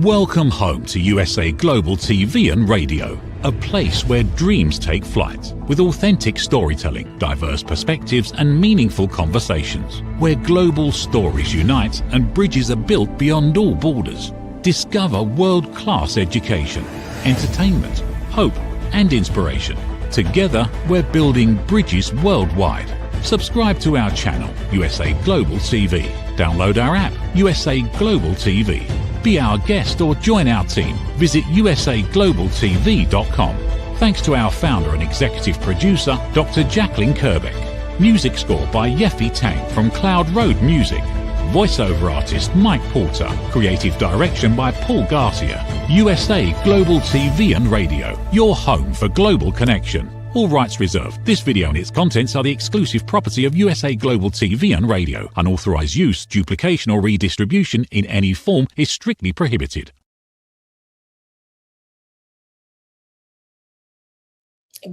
Welcome home to USA Global TV and Radio, a place where dreams take flight with authentic storytelling, diverse perspectives and meaningful conversations, where global stories unite and bridges are built beyond all borders. Discover world-class education, entertainment, hope and inspiration. Together, we're building bridges worldwide. Subscribe to our channel, USA Global TV. Download our app, USA Global TV. Be our guest or join our team. Visit usaglobaltv.com. Thanks to our founder and executive producer, Dr. JACALYN KERBECK. Music score by Yeffy Tang from Cloud Road Music. Voiceover artist Mike Porter. Creative direction by Paul Garcia. USA Global TV and Radio. Your home for global connection. All rights reserved. This video and its contents are the exclusive property of USA Global TV and Radio. Unauthorized use, duplication or redistribution in any form is strictly prohibited.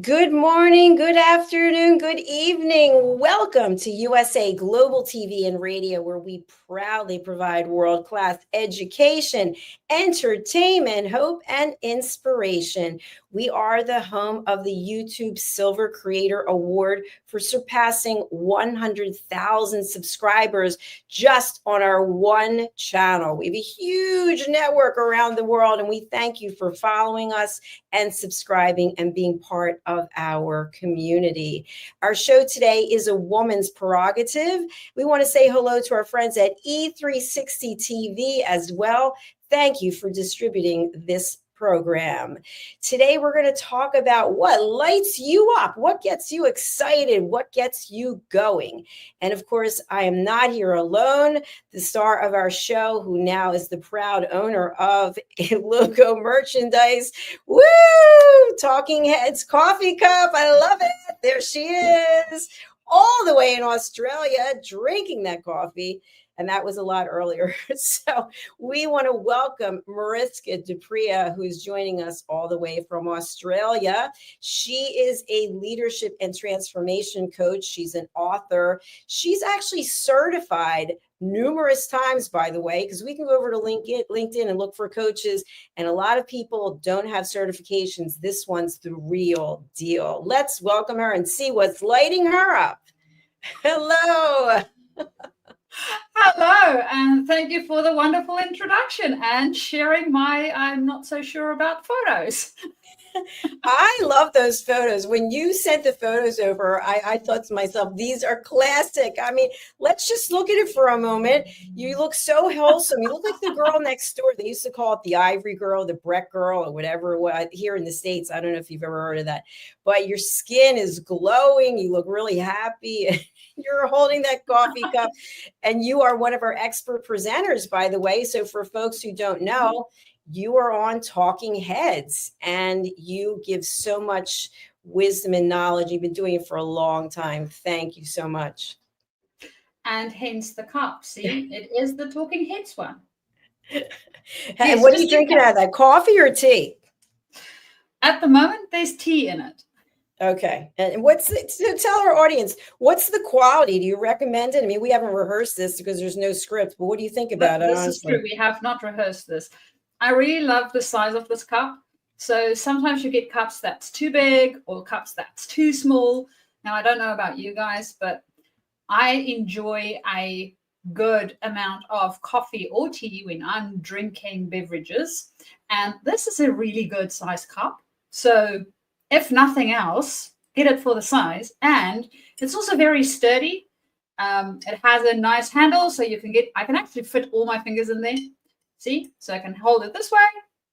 Good morning, good afternoon, good evening. Welcome to USA Global TV and Radio, where we proudly provide world-class education, entertainment, hope, and inspiration. We are the home of the YouTube Silver Creator Award for surpassing 100,000 subscribers just on our one channel. We have a huge network around the world, and we thank you for following us and subscribing and being part of our community. Our show today is a woman's prerogative. We want to say hello to our friends at E360 TV as well. Thank you for distributing this program. Today, we're going to talk about what lights you up, what gets you excited, what gets you going. And of course, I am not here alone. The star of our show, who now is the proud owner of a logo merchandise. Woo! Talking Heads coffee cup. I love it. There she is, all the way in Australia, drinking that coffee. And that was a lot earlier. So we want to welcome Mariska Dupria, who's joining us all the way from Australia. She is a leadership and transformation coach. She's an author. She's actually certified numerous times, by the way, because we can go over to LinkedIn and look for coaches. And a lot of people don't have certifications. This one's the real deal. Let's welcome her and see what's lighting her up. Hello. Hello, and thank you for the wonderful introduction and sharing my I'm not so sure about photos. I love those photos. When you sent the photos over, I thought to myself, these are classic. I mean, let's just look at it for a moment. You look so wholesome. You look like the girl next door. They used to call it the Ivory Girl, the Breck Girl, or whatever. Here in the States, I don't know if you've ever heard of that. But your skin is glowing. You look really happy. You're holding that coffee cup. And you are one of our expert presenters, by the way. So for folks who don't know, you are on Talking Heads and you give so much wisdom and knowledge. You've been doing it for a long time. Thank you so much. And hence the cup. See, it is the Talking Heads one. And what are you drinking out of that? Coffee or tea? At the moment, there's tea in it. Okay. And so tell our audience, what's the quality? Do you recommend it? I mean, we haven't rehearsed this because there's no script, but what do you think about it? This is true. We have not rehearsed this. I really love the size of this cup. So sometimes you get cups that's too big or cups that's too small. Now, I don't know about you guys, but I enjoy a good amount of coffee or tea when I'm drinking beverages. And this is a really good size cup. So if nothing else, get it for the size. And it's also very sturdy. It has a nice handle, so I can actually fit all my fingers in there. See, so I can hold it this way.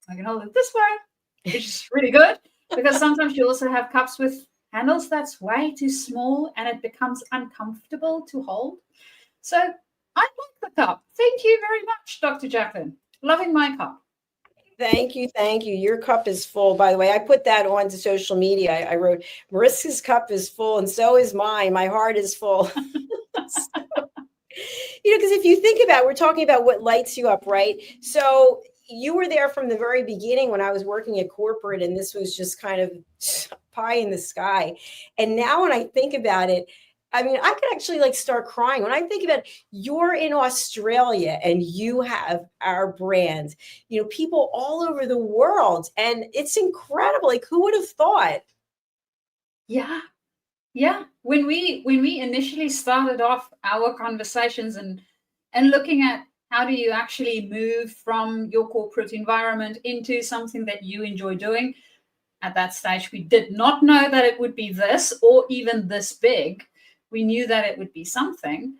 I can hold it this way, which is really good because sometimes you also have cups with handles that's way too small and it becomes uncomfortable to hold. So I like the cup. Thank you very much, Dr. JACALYN. Loving my cup. Thank you. Thank you. Your cup is full, by the way. I put that onto social media. I wrote, Mariska's cup is full and so is mine. My heart is full. Because if you think about it, we're talking about what lights you up, right? So you were there from the very beginning when I was working at corporate, and this was just kind of pie in the sky. And now when I think about it, I mean, I could actually like start crying when I think about it. You're in Australia and you have our brand, you know, people all over the world. And it's incredible. Like, who would have thought? Yeah. Yeah. When we initially started off our conversations and looking at how do you actually move from your corporate environment into something that you enjoy doing, at that stage, we did not know that it would be this or even this big. We knew that it would be something.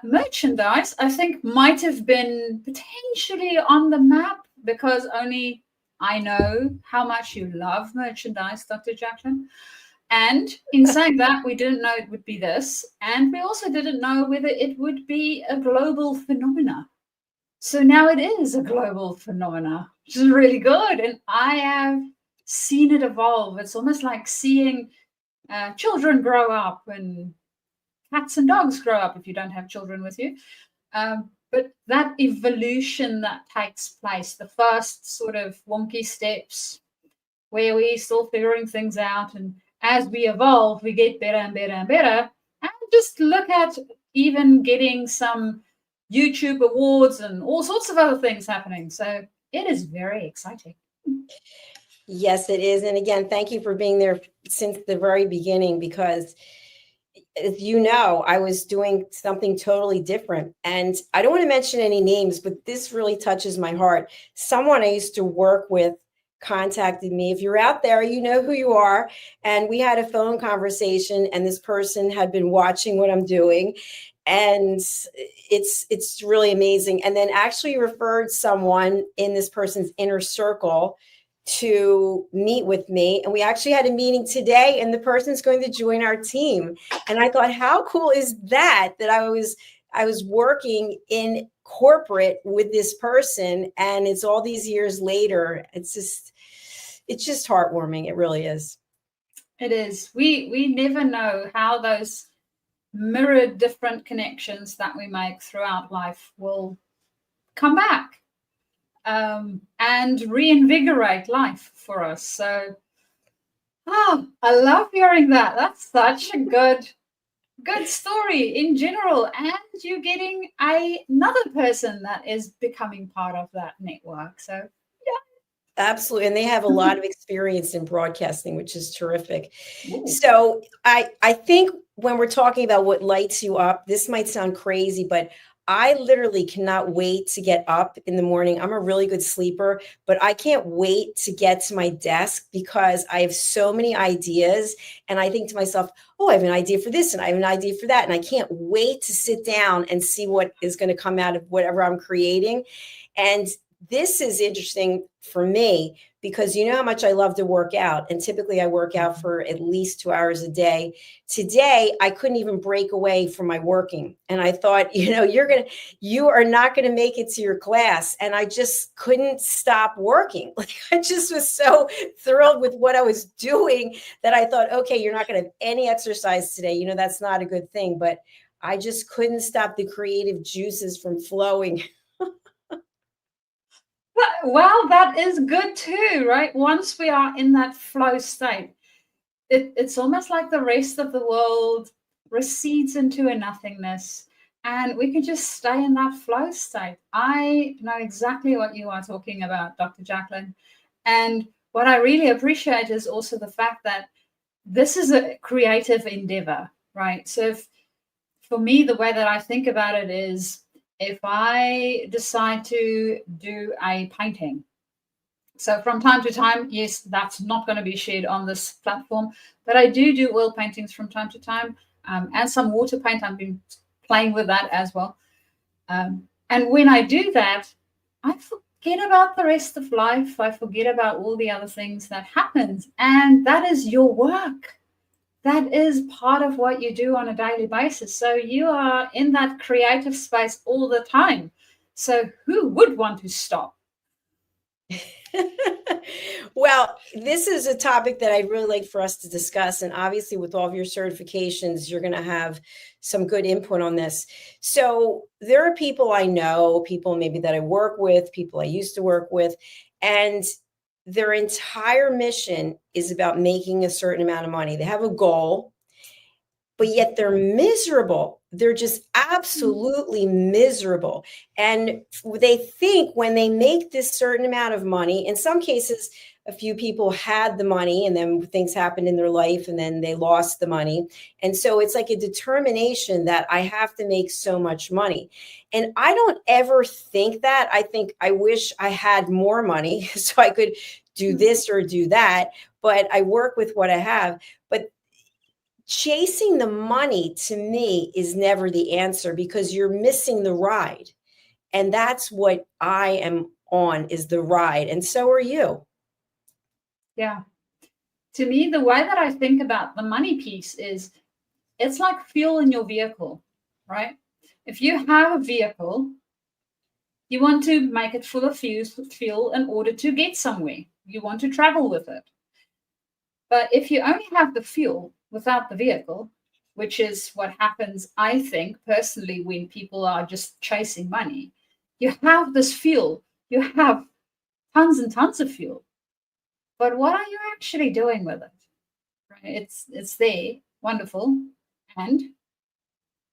Merchandise, I think, might have been potentially on the map because only I know how much you love merchandise, Dr. JACALYN. And in saying that, we didn't know it would be this. And we also didn't know whether it would be a global phenomena. So now it is a global phenomena, which is really good. And I have seen it evolve. It's almost like seeing children grow up and cats and dogs grow up if you don't have children with you. But that evolution that takes place, the first sort of wonky steps where we're still figuring things out. And as we evolve, we get better and better and better. And just look at even getting some YouTube awards and all sorts of other things happening. So it is very exciting. Yes, it is. And again, thank you for being there since the very beginning, because as you know, I was doing something totally different. And I don't want to mention any names, but this really touches my heart. Someone I used to work with contacted me. If you're out there, you know who you are. And we had a phone conversation, and this person had been watching what I'm doing. And it's really amazing. And then actually referred someone in this person's inner circle to meet with me. And we actually had a meeting today, and the person's going to join our team. And I thought, how cool is that, that I was working in corporate with this person, and it's all these years later. It's just heartwarming. It really is. It is. We never know how those mirrored different connections that we make throughout life will come back and reinvigorate life for us. So, I love hearing that. That's such a good story in general. And you're getting another person that is becoming part of that network. So, yeah. Absolutely. And they have a lot of experience in broadcasting, which is terrific. Ooh. So I think when we're talking about what lights you up, this might sound crazy, but I literally cannot wait to get up in the morning. I'm a really good sleeper, but I can't wait to get to my desk because I have so many ideas. And I think to myself, oh, I have an idea for this and I have an idea for that. And I can't wait to sit down and see what is going to come out of whatever I'm creating. And this is interesting for me because you know how much I love to work out. And typically I work out for at least 2 hours a day. Today, I couldn't even break away from my working. And I thought, you are not going to make it to your class. And I just couldn't stop working. Like I just was so thrilled with what I was doing that I thought, okay, you're not going to have any exercise today. You know, that's not a good thing. But I just couldn't stop the creative juices from flowing. Well, that is good too, right? Once we are in that flow state, it's almost like the rest of the world recedes into a nothingness and we can just stay in that flow state. I know exactly what you are talking about, Dr. JACALYN. And what I really appreciate is also the fact that this is a creative endeavor, right? So for me, the way that I think about it is, if I decide to do a painting, so from time to time, yes, that's not going to be shared on this platform, but I do oil paintings from time to time and some water paint. I've been playing with that as well. And when I do that, I forget about the rest of life. I forget about all the other things that happens. And that is your work. That is part of what you do on a daily basis. So you are in that creative space all the time. So who would want to stop? Well, this is a topic that I'd really like for us to discuss. And obviously with all of your certifications, you're going to have some good input on this. So there are people I know, people maybe that I work with, people I used to work with, and their entire mission is about making a certain amount of money. They have a goal but yet they're miserable. They're just absolutely miserable. And they think when they make this certain amount of money, in some cases, a few people had the money and then things happened in their life and then they lost the money. And so it's like a determination that I have to make so much money. And I don't ever think that. I think I wish I had more money so I could do this or do that, but I work with what I have. But chasing the money to me is never the answer, because you're missing the ride. And that's what I am on, is the ride. And so are you. Yeah. To me, the way that I think about the money piece is it's like fuel in your vehicle, right? If you have a vehicle, you want to make it full of fuel in order to get somewhere. You want to travel with it. But if you only have the fuel without the vehicle, which is what happens, I think, personally, when people are just chasing money, you have this fuel, you have tons and tons of fuel. But what are you actually doing with it? Right? It's there, wonderful. And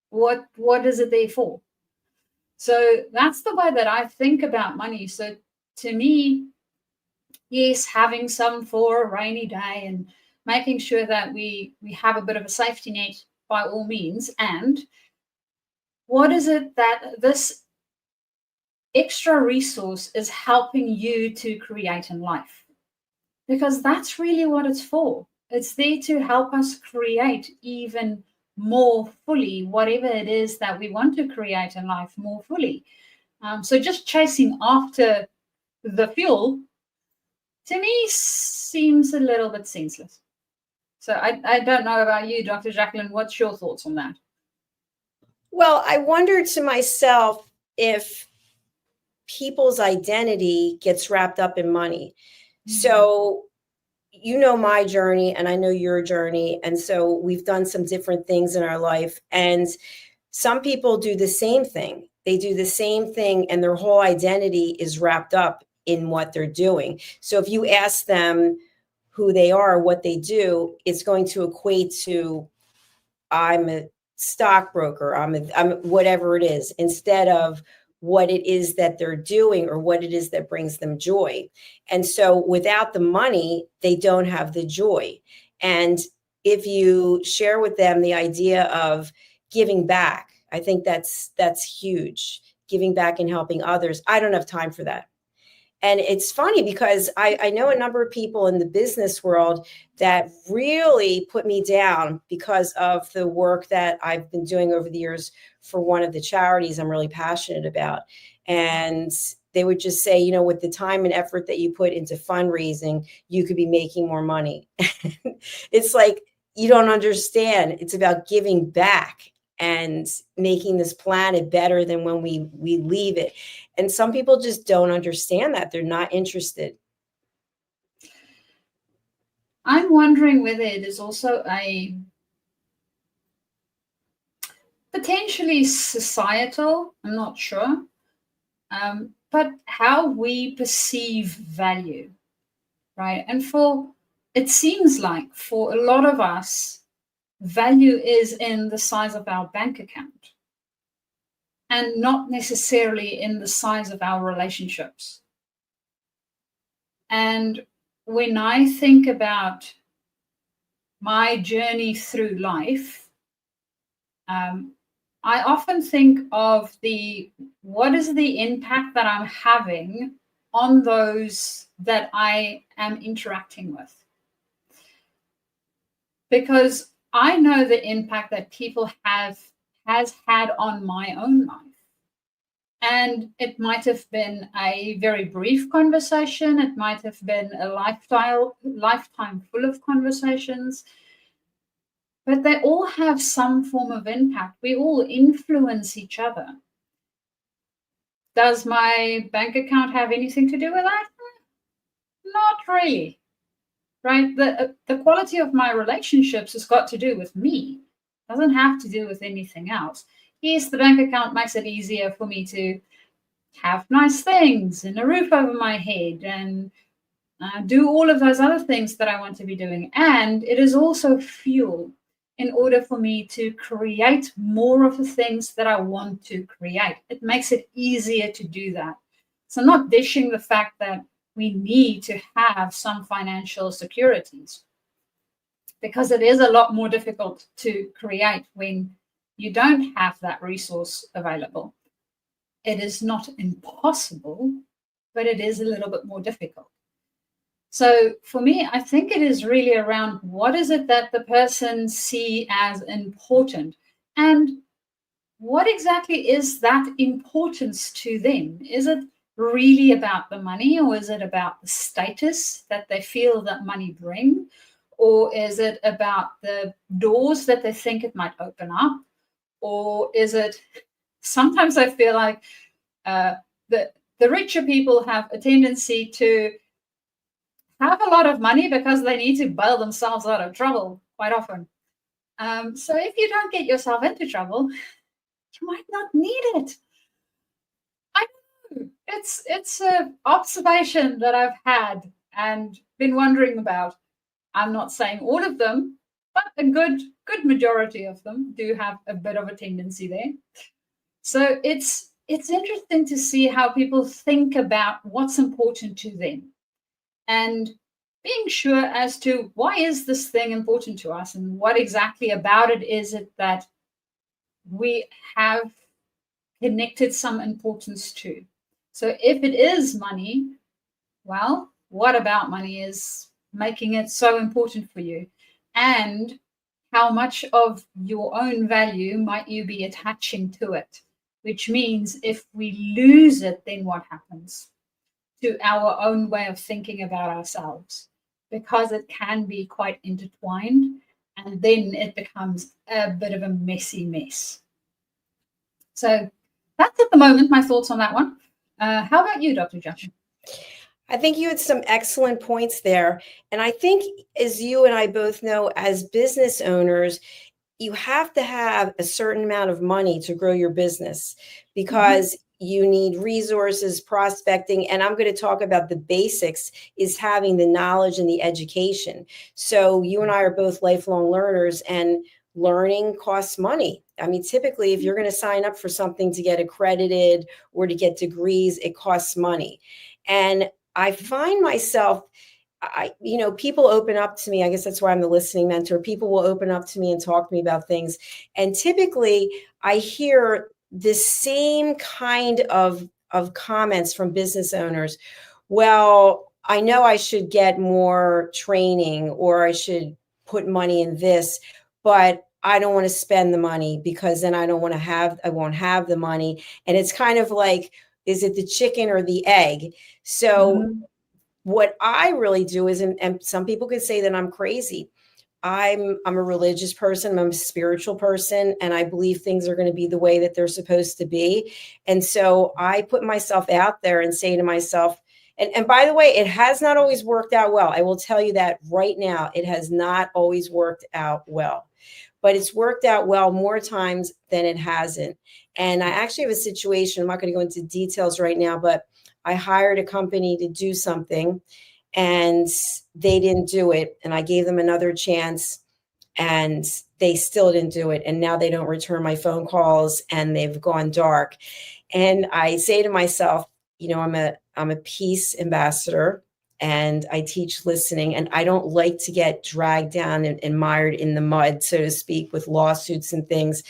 what is it there for? So that's the way that I think about money. So to me, yes, having some for a rainy day and making sure that we have a bit of a safety net by all means. And what is it that this extra resource is helping you to create in life? Because that's really what it's for. It's there to help us create even more fully whatever it is that we want to create in life more fully. So just chasing after the fuel, to me, seems a little bit senseless. So I don't know about you, Dr. Jacalyn, what's your thoughts on that? Well, I wondered to myself if people's identity gets wrapped up in money. So you know my journey and I know your journey. And so we've done some different things in our life. And some people do the same thing. They do the same thing and their whole identity is wrapped up in what they're doing. So if you ask them who they are, what they do, it's going to equate to, I'm a stockbroker, I'm whatever it is, instead of what it is that they're doing or what it is that brings them joy. And so without the money, they don't have the joy. And if you share with them the idea of giving back, I think that's huge. Giving back and helping others. I don't have time for that. And it's funny because I know a number of people in the business world that really put me down because of the work that I've been doing over the years for one of the charities I'm really passionate about. And they would just say, you know, with the time and effort that you put into fundraising, you could be making more money. It's like, you don't understand. It's about giving back and making this planet better than when we leave it. And some people just don't understand that. They're not interested. I'm wondering whether it is also a potentially societal, I'm not sure, but how we perceive value, right? And it seems like for a lot of us, value is in the size of our bank account and not necessarily in the size of our relationships. And when I think about my journey through life, I often think of what is the impact that I'm having on those that I am interacting with? Because I know the impact that people has had on my own life. And it might have been a very brief conversation. It might have been a lifetime full of conversations. But they all have some form of impact. We all influence each other. Does my bank account have anything to do with that? Not really. Right? The quality of my relationships has got to do with me. It doesn't have to do with anything else. Yes, the bank account makes it easier for me to have nice things and a roof over my head and do all of those other things that I want to be doing. And it is also fuel in order for me to create more of the things that I want to create. It makes it easier to do that. So not dishing the fact that we need to have some financial securities, because it is a lot more difficult to create when you don't have that resource available. It is not impossible, but it is a little bit more difficult. So for me, I think it is really around what is it that the person see as important, and what exactly is that importance to them? Is it really about the money, or is it about the status that they feel that money brings? Or is it about the doors that they think it might open up? Or is it, sometimes I feel like the richer people have a tendency to have a lot of money because they need to bail themselves out of trouble quite often. So if you don't get yourself into trouble, you might not need it. I know, it's an observation that I've had and been wondering about. I'm not saying all of them, but a good majority of them do have a bit of a tendency there. So it's interesting to see how people think about what's important to them, and being sure as to why is this thing important to us, and what exactly about it is it that we have connected some importance to. So if it is money, well, what about money is making it so important for you, and how much of your own value might you be attaching to it, which means if we lose it, then what happens to our own way of thinking about ourselves? Because it can be quite intertwined, and then it becomes a bit of a messy mess. So that's at the moment my thoughts on that one. How about you, Dr. Jackalyn? I think you had some excellent points there. And I think, as you and I both know, as business owners, you have to have a certain amount of money to grow your business, because you need resources, prospecting. And I'm going to talk about the basics, is having the knowledge and the education. So you and I are both lifelong learners, and learning costs money. I mean, typically, if you're going to sign up for something to get accredited or to get degrees, it costs money. And I find myself, people open up to me. I guess that's why I'm the listening mentor. People will open up to me and talk to me about things. And typically I hear the same kind of comments from business owners. Well, I know I should get more training, or I should put money in this, but I don't want to spend the money, because then I won't have the money. And it's kind of like, is it the chicken or the egg? So what I really do is, and some people could say that I'm crazy. I'm a religious person. I'm a spiritual person, and I believe things are going to be the way that they're supposed to be. And so I put myself out there and say to myself, and by the way, it has not always worked out well. I will tell you that right now, it has not always worked out well. But it's worked out well more times than it hasn't. And I actually have a situation, I'm not going to go into details right now, but I hired a company to do something and they didn't do it. And I gave them another chance and they still didn't do it. And now they don't return my phone calls and they've gone dark. And I say to myself, I'm a peace ambassador, and I teach listening, and I don't like to get dragged down and mired in the mud, so to speak, with lawsuits and things.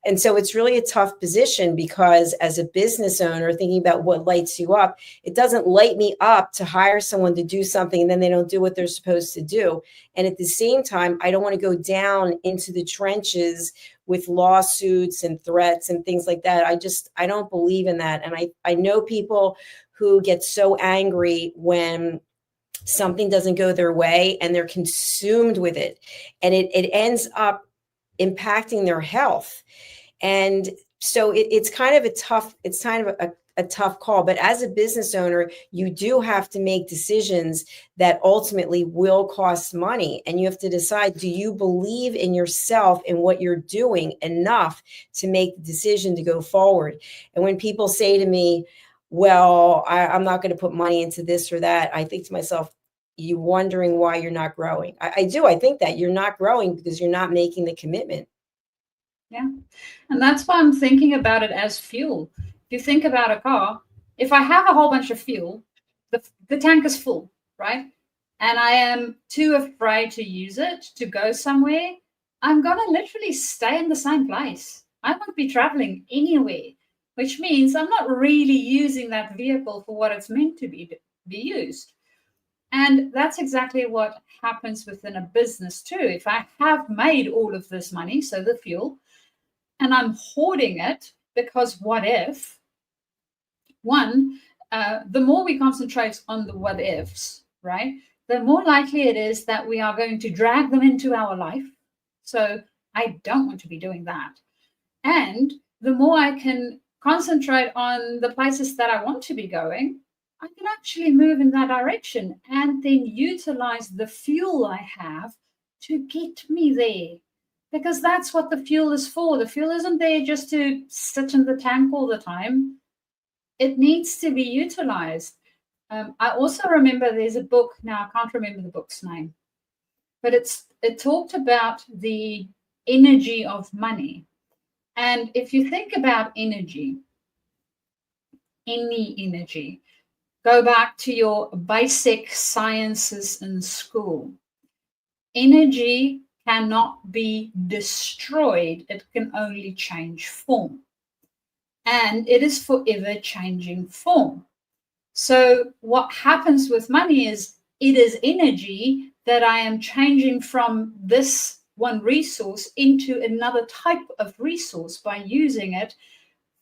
And so it's really a tough position, because as a business owner, thinking about what lights you up, it doesn't light me up to hire someone to do something and then they don't do what they're supposed to do. And at the same time, I don't want to go down into the trenches with lawsuits and threats and things like that. I don't believe in that. And I know people who get so angry when something doesn't go their way, and they're consumed with it, and it ends up impacting their health. And so it's kind of a tough call. But as a business owner, you do have to make decisions that ultimately will cost money. And you have to decide, do you believe in yourself and what you're doing enough to make the decision to go forward? And when people say to me, well, I'm not going to put money into this or that, I think to myself, you wondering why you're not growing. I do. I think that you're not growing because you're not making the commitment. Yeah. And that's why I'm thinking about it as fuel. If you think about a car, if I have a whole bunch of fuel, the tank is full, right? And I am too afraid to use it to go somewhere, I'm going to literally stay in the same place. I won't be traveling anywhere, which means I'm not really using that vehicle for what it's meant to be used. And that's exactly what happens within a business too. If I have made all of this money, so the fuel, and I'm hoarding it because what if? One, the more we concentrate on the what ifs, right, the more likely it is that we are going to drag them into our life. So I don't want to be doing that. And the more I can concentrate on the places that I want to be going, I can actually move in that direction and then utilize the fuel I have to get me there. Because that's what the fuel is for. The fuel isn't there just to sit in the tank all the time. It needs to be utilized. I also remember there's a book, now I can't remember the book's name, but it talked about the energy of money. And if you think about energy, any energy, go back to your basic sciences in school. Energy cannot be destroyed. It can only change form. And it is forever changing form. So what happens with money is it is energy that I am changing from this one resource into another type of resource by using it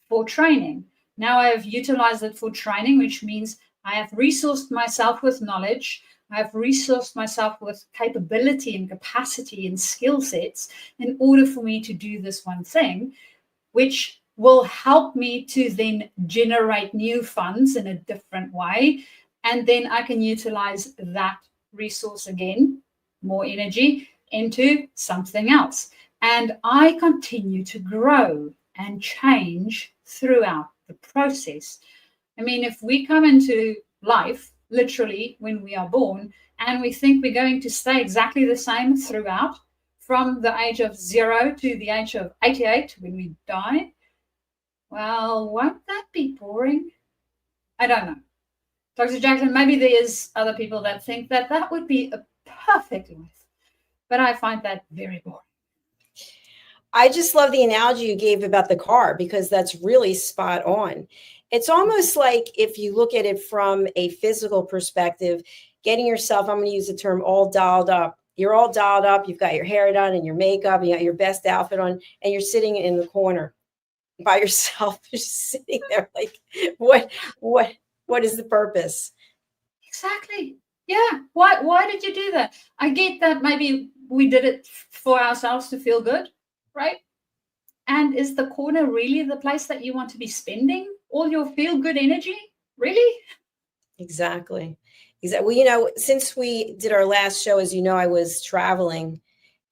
for training. Now I have utilized it for training, which means I have resourced myself with knowledge. I have resourced myself with capability and capacity and skill sets in order for me to do this one thing, which will help me to then generate new funds in a different way. And then I can utilize that resource again, more energy, into something else. And I continue to grow and change throughout the process. I mean, if we come into life, literally when we are born, and we think we're going to stay exactly the same throughout, from the age of 0 to the age of 88 when we die, well, won't that be boring? I don't know. Dr. Jacalyn, maybe there's other people that think that that would be a perfect life, but I find that very boring. I just love the analogy you gave about the car because that's really spot on. It's almost like if you look at it from a physical perspective, getting yourself, I'm going to use the term all dolled up. You're all dolled up. You've got your hair done and your makeup, you got your best outfit on, and you're sitting in the corner by yourself, just sitting there like, what is the purpose? Exactly. Yeah. Why did you do that? I get that maybe we did it for ourselves to feel good, right? And is the corner really the place that you want to be spending all your feel good energy? Really? Exactly. Well, you know, since we did our last show, as you know, I was traveling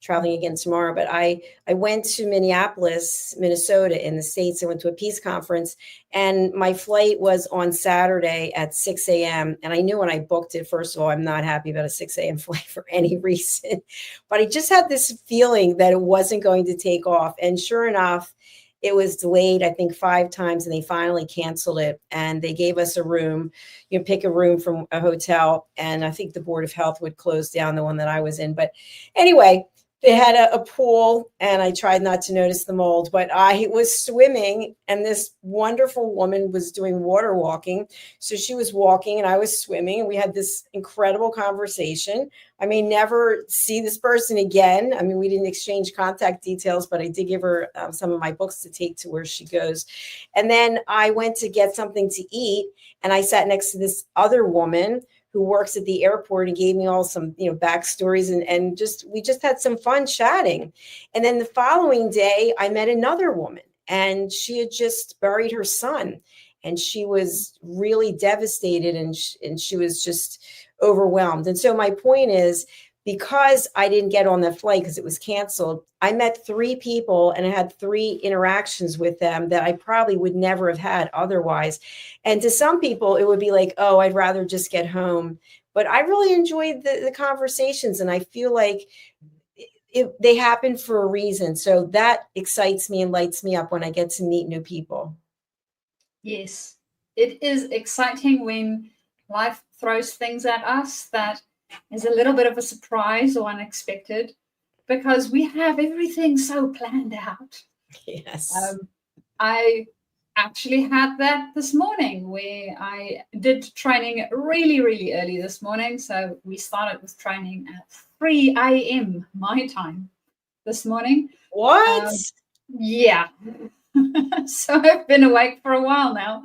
again tomorrow, but I went to Minneapolis, Minnesota in the States. I went to a peace conference and my flight was on Saturday at 6 a.m. And I knew when I booked it, first of all, I'm not happy about a 6 a.m. flight for any reason, but I just had this feeling that it wasn't going to take off. And sure enough, it was delayed, I think 5 times, and they finally canceled it. And they gave us a room. You can pick a room from a hotel. And I think the Board of Health would close down the one that I was in. But anyway, they had a pool, and I tried not to notice the mold, but I was swimming, and this wonderful woman was doing water walking. So she was walking, and I was swimming, and we had this incredible conversation. I may never see this person again. I mean, we didn't exchange contact details, but I did give her some of my books to take to where she goes. And then I went to get something to eat, and I sat next to this other woman who works at the airport and gave me all some, you know, backstories and we just had some fun chatting. And then the following day, I met another woman and she had just buried her son and she was really devastated and she was just overwhelmed. And so my point is, because I didn't get on the flight because it was canceled, I met 3 people and I had 3 interactions with them that I probably would never have had otherwise. And to some people, it would be like, oh, I'd rather just get home. But I really enjoyed the conversations, and I feel like they happen for a reason. So that excites me and lights me up when I get to meet new people. Yes, it is exciting when life throws things at us that is a little bit of a surprise or unexpected, because we have everything so planned out. Yes. I actually had that this morning, where I did training really, really early this morning. So we started with training at 3 a.m. my time this morning. What? Yeah. So I've been awake for a while now.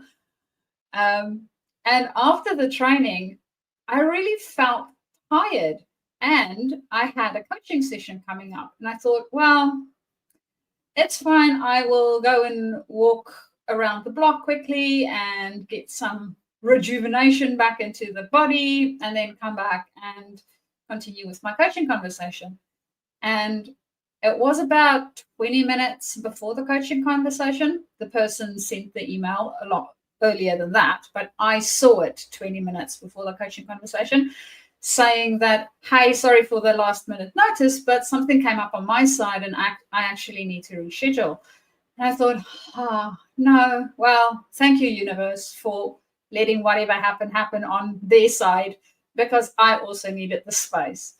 And after the training, I really felt tired, and I had a coaching session coming up. And I thought, well, it's fine. I will go and walk around the block quickly and get some rejuvenation back into the body, and then come back and continue with my coaching conversation. And it was about 20 minutes before the coaching conversation. The person sent the email a lot earlier than that, but I saw it 20 minutes before the coaching conversation, saying that, hey, sorry for the last minute notice, but something came up on my side and I actually need to reschedule. And I thought, no, well, thank you, universe, for letting whatever happen on their side, because I also needed the space.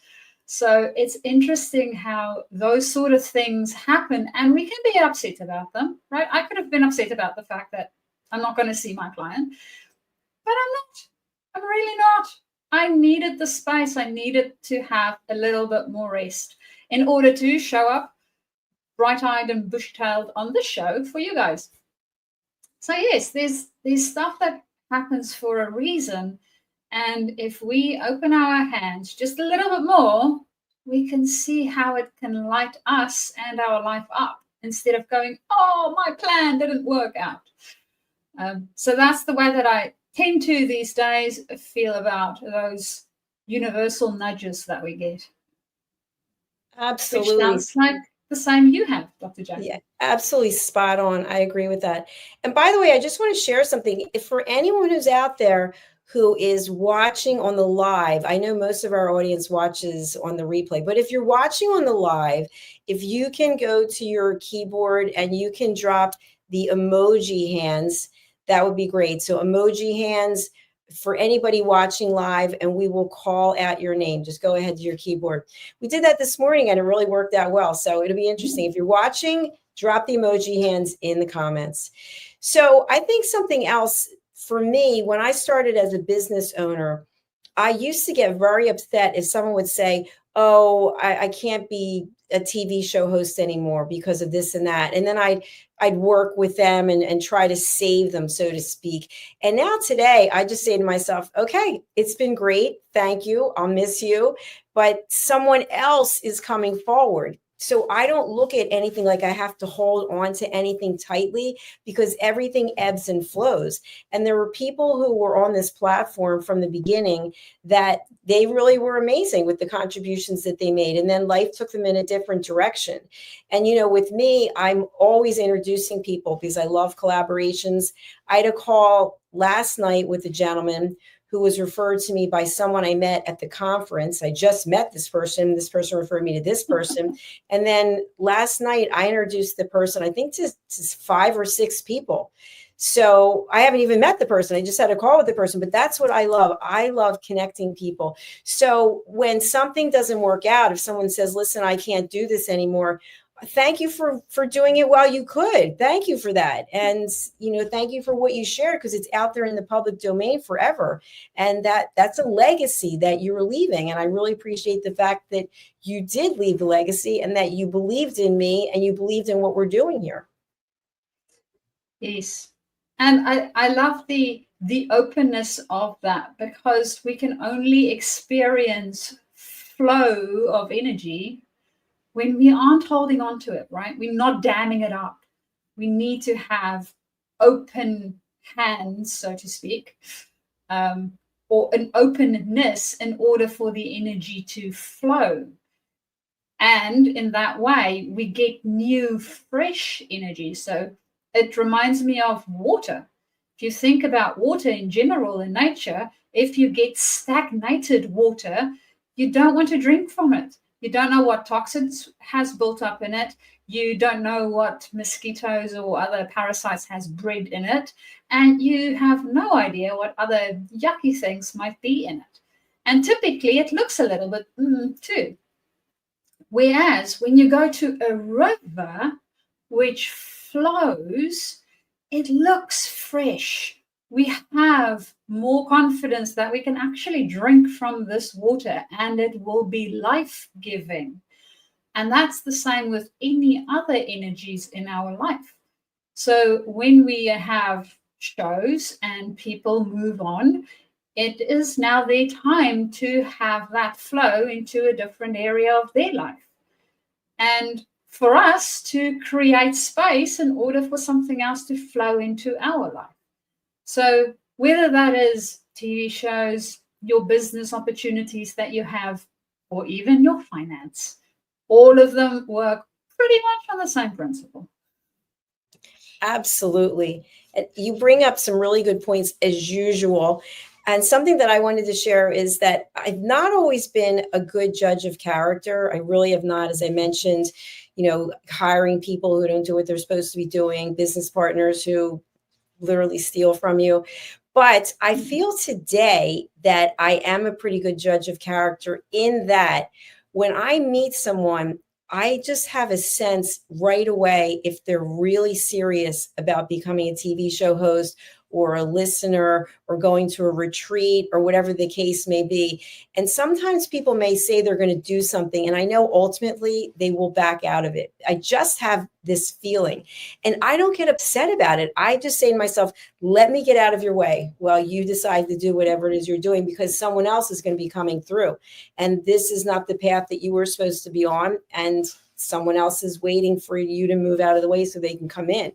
So it's interesting how those sort of things happen, and we can be upset about them, right? I could have been upset about the fact that I'm not going to see my client, but I'm not. I'm really not. I needed the space. I needed to have a little bit more rest in order to show up bright-eyed and bushy-tailed on the show for you guys. So yes, there's stuff that happens for a reason. And if we open our hands just a little bit more, we can see how it can light us and our life up, instead of going, oh, my plan didn't work out. So that's the way that I tend to these days feel about those universal nudges that we get. Absolutely. Which sounds like the same you have, Dr. Jackie. Yeah, absolutely spot on. I agree with that. And by the way, I just want to share something. If for anyone who's out there who is watching on the live, I know most of our audience watches on the replay, but if you're watching on the live, if you can go to your keyboard and you can drop the emoji hands, that would be great. So emoji hands for anybody watching live, and we will call out your name. Just go ahead to your keyboard. We did that this morning and it really worked out well. So it'll be interesting. If you're watching, drop the emoji hands in the comments. So I think something else for me, when I started as a business owner, I used to get very upset if someone would say, oh, I can't be a TV show host anymore because of this and that. And then I'd work with them and try to save them, so to speak. And now today, I just say to myself, okay, it's been great. Thank you. I'll miss you. But someone else is coming forward. So I don't look at anything like I have to hold on to anything tightly, because everything ebbs and flows. And there were people who were on this platform from the beginning that they really were amazing with the contributions that they made. And then life took them in a different direction. And, you know, with me, I'm always introducing people because I love collaborations. I had a call last night with a gentleman who was referred to me by someone I met at the conference. I just met this person referred me to this person. And then last night I introduced the person, I think to 5 or 6 people. So I haven't even met the person. I just had a call with the person, but that's what I love. I love connecting people. So when something doesn't work out, if someone says, listen, I can't do this anymore, thank you for doing it while you could. Thank you for that. And, you know, thank you for what you shared, because it's out there in the public domain forever. And that's a legacy that you're leaving. And I really appreciate the fact that you did leave the legacy and that you believed in me and you believed in what we're doing here. Yes. And I love the openness of that, because we can only experience flow of energy when we aren't holding on to it, right? We're not damming it up. We need to have open hands, so to speak, or an openness in order for the energy to flow. And in that way, we get new, fresh energy. So it reminds me of water. If you think about water in general in nature, if you get stagnated water, you don't want to drink from it. You don't know what toxins has built up in it. You don't know what mosquitoes or other parasites has bred in it. And you have no idea what other yucky things might be in it. And typically it looks a little bit too. Whereas when you go to a river which flows, it looks fresh. We have more confidence that we can actually drink from this water and it will be life-giving. And that's the same with any other energies in our life. So when we have shows and people move on, it is now their time to have that flow into a different area of their life. And for us to create space in order for something else to flow into our life. So whether that is TV shows, your business opportunities that you have, or even your finance, all of them work pretty much on the same principle. Absolutely. You bring up some really good points as usual. And something that I wanted to share is that I've not always been a good judge of character. I really have not, as I mentioned, hiring people who don't do what they're supposed to be doing, business partners who literally steal from you. But I feel today that I am a pretty good judge of character in that when I meet someone, I just have a sense right away if they're really serious about becoming a TV show host or a listener or going to a retreat or whatever the case may be. And sometimes people may say they're going to do something, and I know ultimately they will back out of it. I just have this feeling, and I don't get upset about it. I just say to myself, let me get out of your way while you decide to do whatever it is you're doing, because someone else is going to be coming through. And this is not the path that you were supposed to be on. And someone else is waiting for you to move out of the way so they can come in.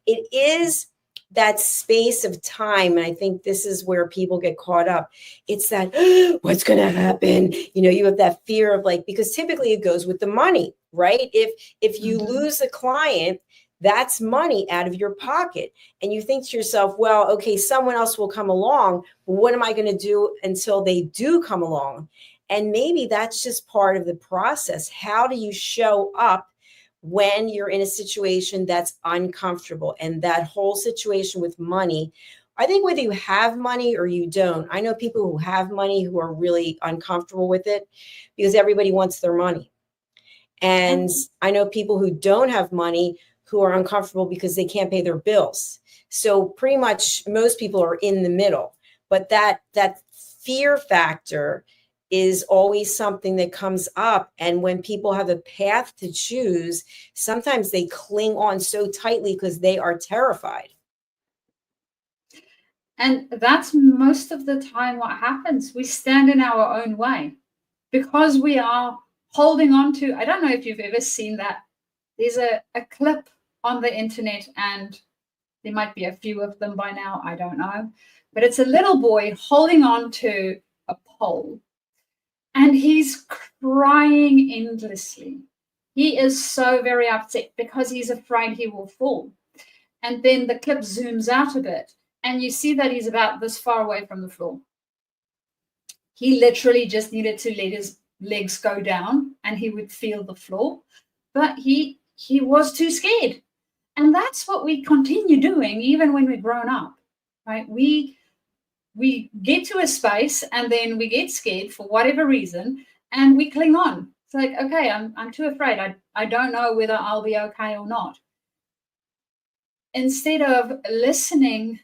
It is that space of time. And I think this is where people get caught up. It's that, what's going to happen? You have that fear of because typically it goes with the money, right? If you lose a client, that's money out of your pocket. And you think to yourself, well, okay, someone else will come along. But what am I going to do until they do come along? And maybe that's just part of the process. How do you show up when you're in a situation that's uncomfortable? And that whole situation with money, I think whether you have money or you don't, I know people who have money who are really uncomfortable with it because everybody wants their money. And I know people who don't have money who are uncomfortable because they can't pay their bills. So pretty much most people are in the middle. But that fear factor is always something that comes up. And when people have a path to choose, sometimes they cling on so tightly because they are terrified. And that's most of the time what happens. We stand in our own way because we are holding on to, I don't know if you've ever seen that. There's a clip on the internet, and there might be a few of them by now, I don't know. But it's a little boy holding on to a pole. And he's crying endlessly. He is so very upset because he's afraid he will fall. And then the clip zooms out a bit, and you see that he's about this far away from the floor. He literally just needed to let his legs go down, and he would feel the floor. But he was too scared. And that's what we continue doing even when we're grown up, right? We get to a space and then we get scared for whatever reason and we cling on. It's like, okay, I'm too afraid. I don't know whether I'll be okay or not. Instead of listening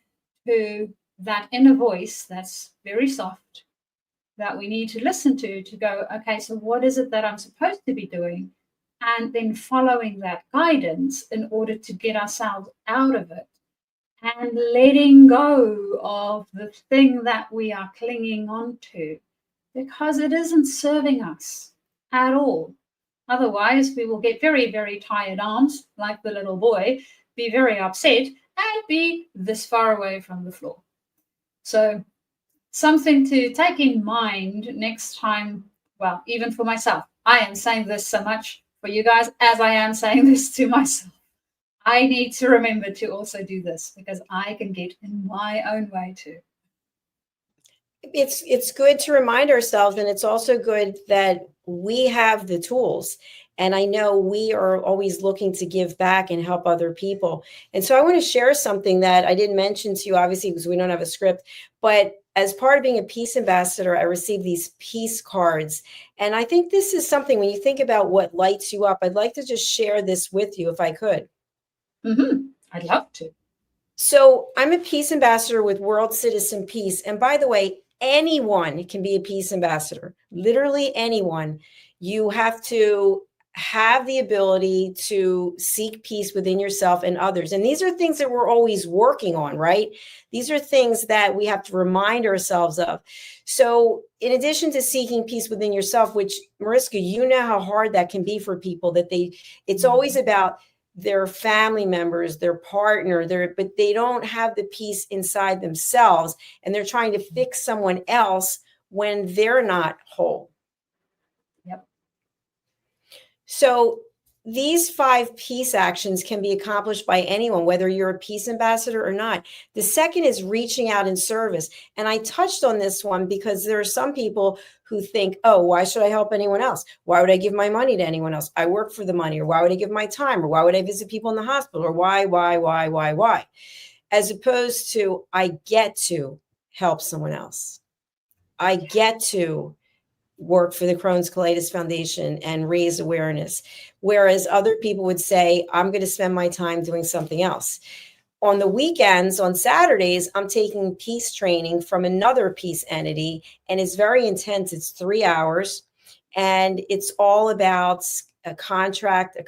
to that inner voice that's very soft, that we need to listen to go, okay, so what is it that I'm supposed to be doing? And then following that guidance in order to get ourselves out of it. And letting go of the thing that we are clinging on to, because it isn't serving us at all. Otherwise, we will get very, very tired arms, like the little boy, be very upset, and be this far away from the floor. So something to take in mind next time, well, even for myself. I am saying this so much for you guys as I am saying this to myself. I need to remember to also do this because I can get in my own way too. It's good to remind ourselves, and it's also good that we have the tools. And I know we are always looking to give back and help other people. And so I want to share something that I didn't mention to you, obviously, because we don't have a script. But as part of being a peace ambassador, I received these peace cards. And I think this is something, when you think about what lights you up, I'd like to just share this with you if I could. I'd love to. So I'm a peace ambassador with World Citizen Peace. And by the way, anyone can be a peace ambassador, literally anyone. You have to have the ability to seek peace within yourself and others. And these are things that we're always working on, right? These are things that we have to remind ourselves of. So in addition to seeking peace within yourself, which, Mariska, you know how hard that can be for people, that it's always about their family members, their partner, but they don't have the peace inside themselves, and they're trying to fix someone else when they're not whole. Yep. So these 5 peace actions can be accomplished by anyone, whether you're a peace ambassador or not. The second is reaching out in service. And I touched on this one because there are some people who think, oh, why should I help anyone else? Why would I give my money to anyone else? I work for the money. Or why would I give my time? Or why would I visit people in the hospital? Or why? As opposed to, I get to help someone else. I get to work for the Crohn's Colitis Foundation and raise awareness. Whereas other people would say, I'm going to spend my time doing something else. On the weekends, on Saturdays, I'm taking peace training from another peace entity, and it's very intense. It's 3 hours, and it's all about a contract,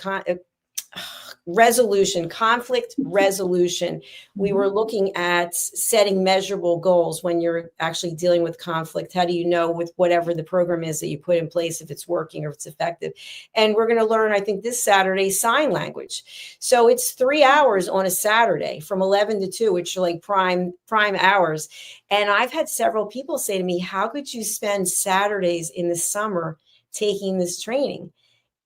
resolution, conflict resolution. We were looking at setting measurable goals when you're actually dealing with conflict. How do you know with whatever the program is that you put in place if it's working or if it's effective? And we're going to learn, I think, this Saturday, sign language. So it's 3 hours on a Saturday from 11 to 2, which are like prime hours. And I've had several people say to me, how could you spend Saturdays in the summer taking this training?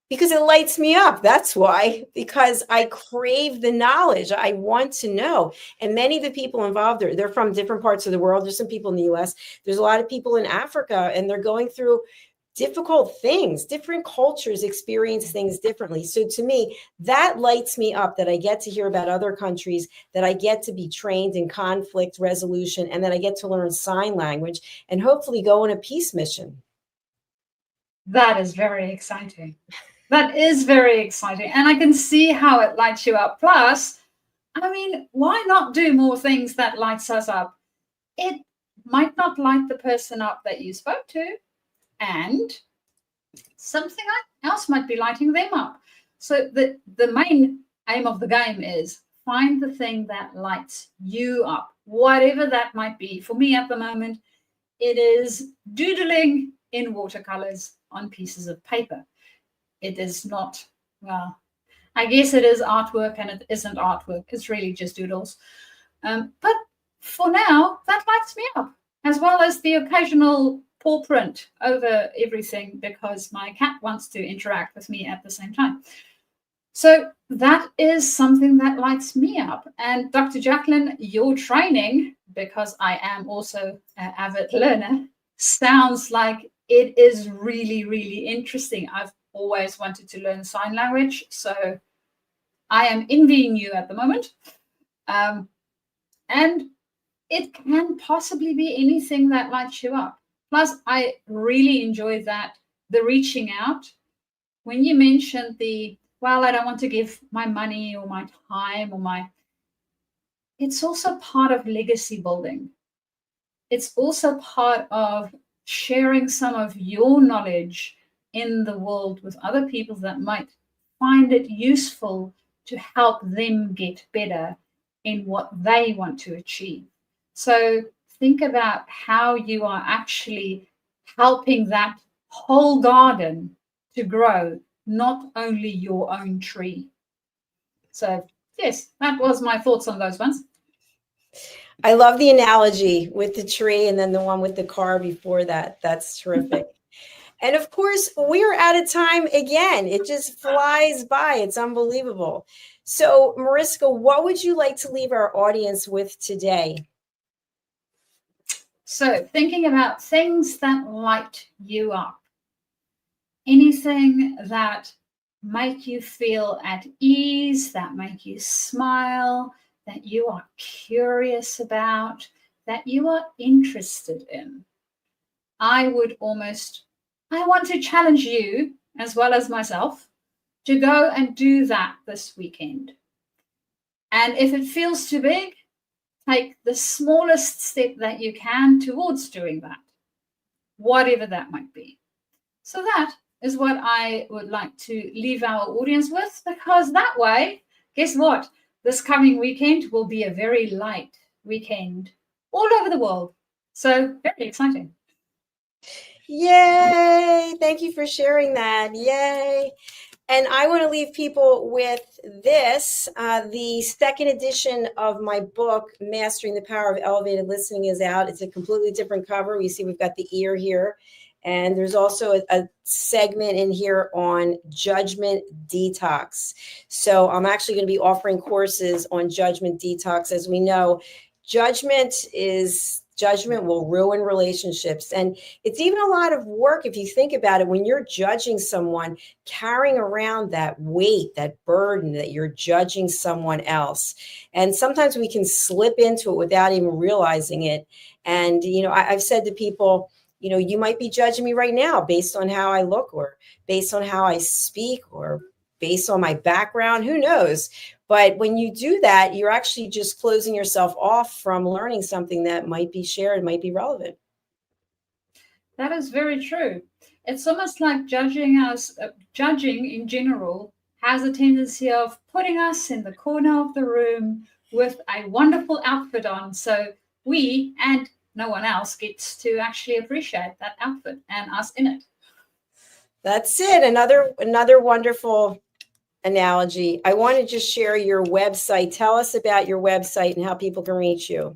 Because it lights me up. That's why, because I crave the knowledge. I want to know. And many of the people involved, they're from different parts of the world. There's some people in the US. There's a lot of people in Africa, and they're going through difficult things. Different cultures experience things differently. So to me, that lights me up, that I get to hear about other countries, that I get to be trained in conflict resolution, and that I get to learn sign language and hopefully go on a peace mission. That is very exciting. That is very exciting. And I can see how it lights you up. Plus, I mean, why not do more things that lights us up? It might not light the person up that you spoke to, and something else might be lighting them up. So the main aim of the game is find the thing that lights you up, whatever that might be. For me at the moment, it is doodling in watercolors on pieces of paper. It is not, well, I guess it is artwork, and it isn't artwork. It's really just doodles. But for now, that lights me up, as well as the occasional paw print over everything because my cat wants to interact with me at the same time. So that is something that lights me up. And Dr. JACALYN, your training, because I am also an avid learner, sounds like it is really, really interesting. I've always wanted to learn sign language, so I am envying you at the moment. And it can possibly be anything that lights you up. Plus, I really enjoy the reaching out. When you mentioned well, I don't want to give my money or my time it's also part of legacy building. It's also part of sharing some of your knowledge in the world with other people that might find it useful to help them get better in what they want to achieve. So think about how you are actually helping that whole garden to grow, not only your own tree. So yes, that was my thoughts on those ones. I love the analogy with the tree and then the one with the car before that. That's terrific. And of course, we're out of time again. It just flies by. It's unbelievable. So, Mariska, what would you like to leave our audience with today? So, thinking about things that light you up, anything that make you feel at ease, that make you smile, that you are curious about, that you are interested in. I want to challenge you, as well as myself, to go and do that this weekend. And if it feels too big, take the smallest step that you can towards doing that, whatever that might be. So that is what I would like to leave our audience with, because that way, guess what? This coming weekend will be a very light weekend all over the world. So very exciting. Yay! Thank you for sharing that. Yay! And I want to leave people with this. The second edition of my book, Mastering the Power of Elevated Listening, is out. It's a completely different cover. You see we've got the ear here. And there's also a segment in here on judgment detox. So I'm actually going to be offering courses on judgment detox. As we know, judgment will ruin relationships. And it's even a lot of work if you think about it. When you're judging someone, carrying around that weight, that burden that you're judging someone else. And sometimes we can slip into it without even realizing it. And, I've said to people, you might be judging me right now based on how I look, or based on how I speak, or based on my background, who knows? But when you do that, you're actually just closing yourself off from learning something that might be shared, might be relevant. That is very true. It's almost like judging in general has a tendency of putting us in the corner of the room with a wonderful outfit on. So we and no one else gets to actually appreciate that outfit and us in it. That's it. Another wonderful analogy. I want to just share your website. Tell us about your website and how people can reach you.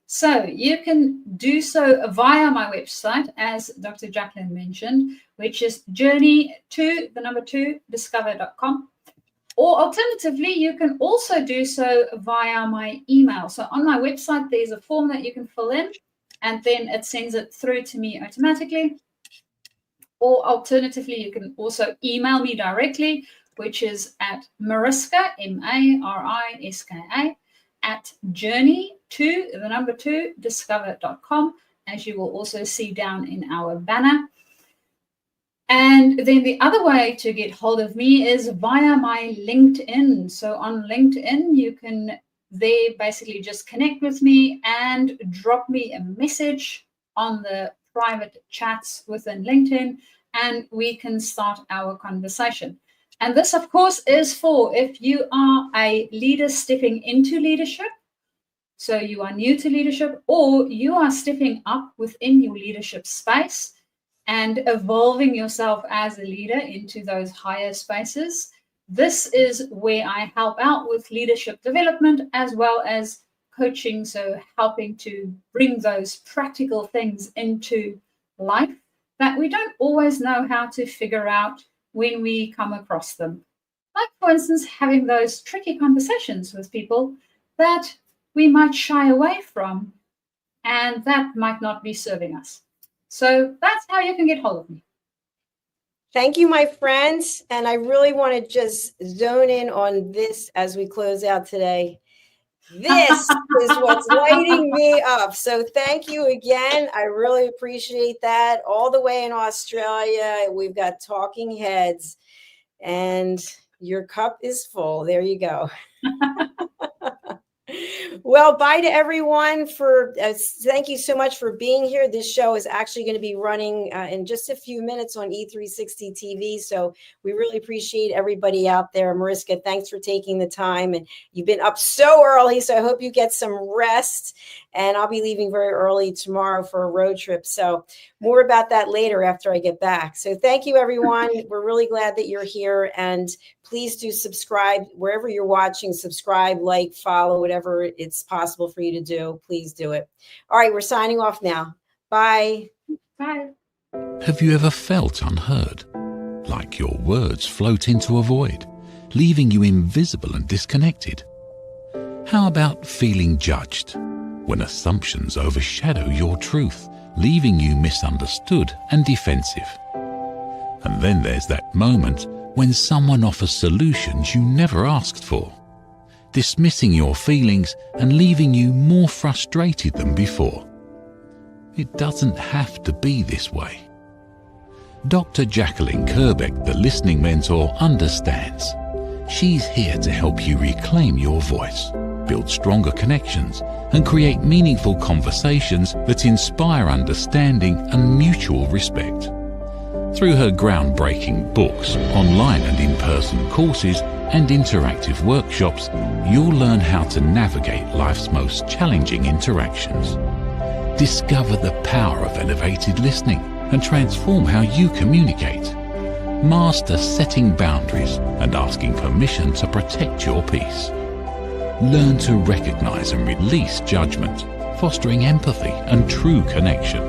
So you can do so via my website, as Dr. JACALYN mentioned, which is journey2discover.com. Or alternatively, you can also do so via my email. So on my website, there's a form that you can fill in, and then it sends it through to me automatically. Or alternatively, you can also email me directly, which is at Mariska, MARISKA, at journey2discover.com, as you will also see down in our banner. And then the other way to get hold of me is via my LinkedIn. So on LinkedIn, you can there basically just connect with me and drop me a message on the private chats within LinkedIn, and we can start our conversation. And this, of course, is for if you are a leader stepping into leadership, so you are new to leadership, or you are stepping up within your leadership space and evolving yourself as a leader into those higher spaces. This is where I help out with leadership development as well as coaching, so helping to bring those practical things into life that we don't always know how to figure out when we come across them. Like, for instance, having those tricky conversations with people that we might shy away from and that might not be serving us. So that's how you can get hold of me. Thank you, my friends. And I really want to just zone in on this as we close out today. This is what's lighting me up. So thank you again. I really appreciate that. All the way in Australia, we've got talking heads, and your cup is full. There you go. Well, bye to everyone. Thank you so much for being here. This show is actually going to be running in just a few minutes on E360 TV. So we really appreciate everybody out there. Mariska, thanks for taking the time. And you've been up so early, so I hope you get some rest. And I'll be leaving very early tomorrow for a road trip. So more about that later after I get back. So thank you, everyone. We're really glad that you're here. And please do subscribe wherever you're watching. Subscribe, like, follow, whatever it's possible for you to do. Please do it. All right, we're signing off now. Bye. Bye. Have you ever felt unheard? Like your words float into a void, leaving you invisible and disconnected? How about feeling judged, when assumptions overshadow your truth, leaving you misunderstood and defensive? And then there's that moment when someone offers solutions you never asked for, dismissing your feelings and leaving you more frustrated than before. It doesn't have to be this way. Dr. JACALYN KERBECK, the listening mentor, understands. She's here to help you reclaim your voice, build stronger connections, and create meaningful conversations that inspire understanding and mutual respect. Through her groundbreaking books, online and in-person courses, and interactive workshops, you'll learn how to navigate life's most challenging interactions. Discover the power of elevated listening and transform how you communicate. Master setting boundaries and asking permission to protect your peace. Learn to recognize and release judgment, fostering empathy and true connection.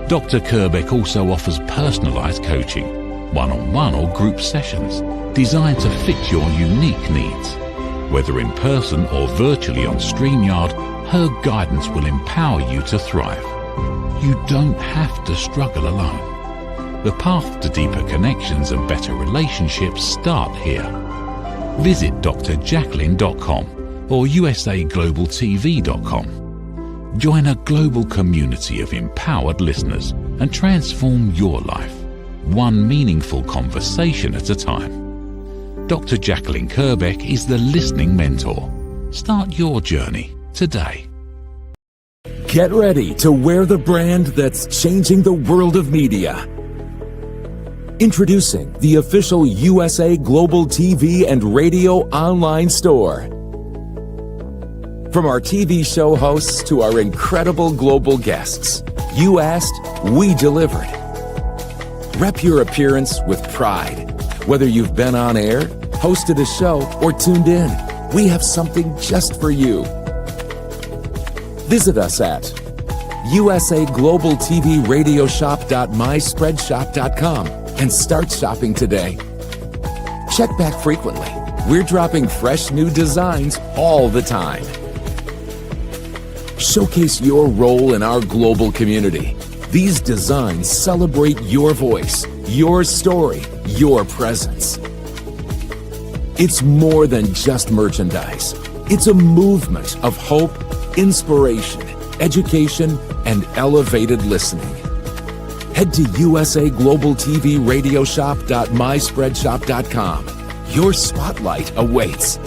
Dr. KERBECK also offers personalized coaching, one-on-one or group sessions designed to fit your unique needs. Whether in person or virtually on StreamYard, her guidance will empower you to thrive. You don't have to struggle alone. The path to deeper connections and better relationships start here. Visit drjacalyn.com or usaglobaltv.com. Join a global community of empowered listeners and transform your life, one meaningful conversation at a time. Dr. JACALYN KERBECK is the listening mentor. Start your journey today. Get ready to wear the brand that's changing the world of media. Introducing the official USA Global TV and Radio online store. From our TV show hosts to our incredible global guests, you asked, we delivered. Rep your appearance with pride. Whether you've been on air, hosted a show, or tuned in, we have something just for you. Visit us at usaglobaltvradioshoп.myspreadshop.com and start shopping today. Check back frequently. We're dropping fresh new designs all the time. Showcase your role in our global community. These designs celebrate your voice, your story, your presence. It's more than just merchandise. It's a movement of hope, inspiration, education, and elevated listening. Head to usaglobaltvradioshoп.myspreadshop.com. Your spotlight awaits.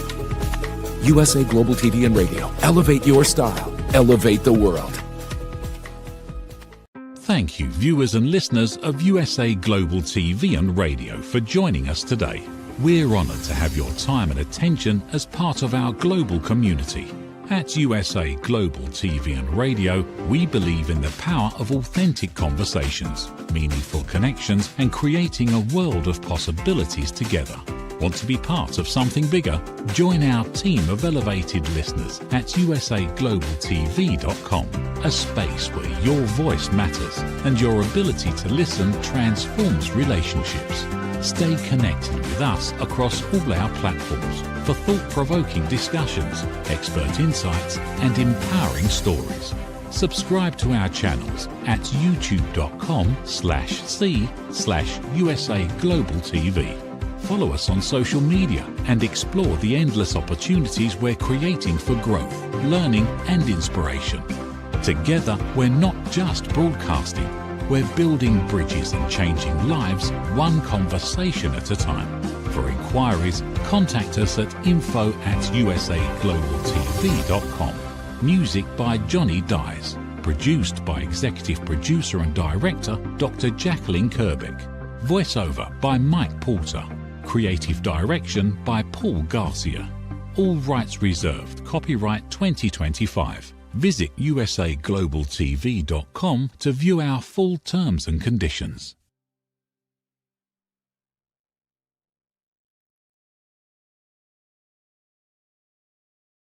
USA Global TV and Radio. Elevate your style. Elevate the world. Thank you, viewers and listeners of USA Global TV and Radio, for joining us today. We're honored to have your time and attention as part of our global community. At USA Global TV and Radio, we believe in the power of authentic conversations, meaningful connections, and creating a world of possibilities together. Want to be part of something bigger? Join our team of elevated listeners at usaglobaltv.com, a space where your voice matters and your ability to listen transforms relationships. Stay connected with us across all our platforms for thought-provoking discussions, expert insights, and empowering stories. Subscribe to our channels at youtube.com/c/USAGlobalTV. Follow us on social media and explore the endless opportunities we're creating for growth, learning, and inspiration. Together, we're not just broadcasting, we're building bridges and changing lives one conversation at a time. For inquiries, contact us at info@usaglobaltv.com. Music by Johnny Dies. Produced by Executive Producer and Director Dr. JACALYN KERBECK. Voiceover by Mike Porter. Creative Direction by Paul Garcia. All rights reserved. Copyright 2025. Visit usaglobaltv.com to view our full terms and conditions.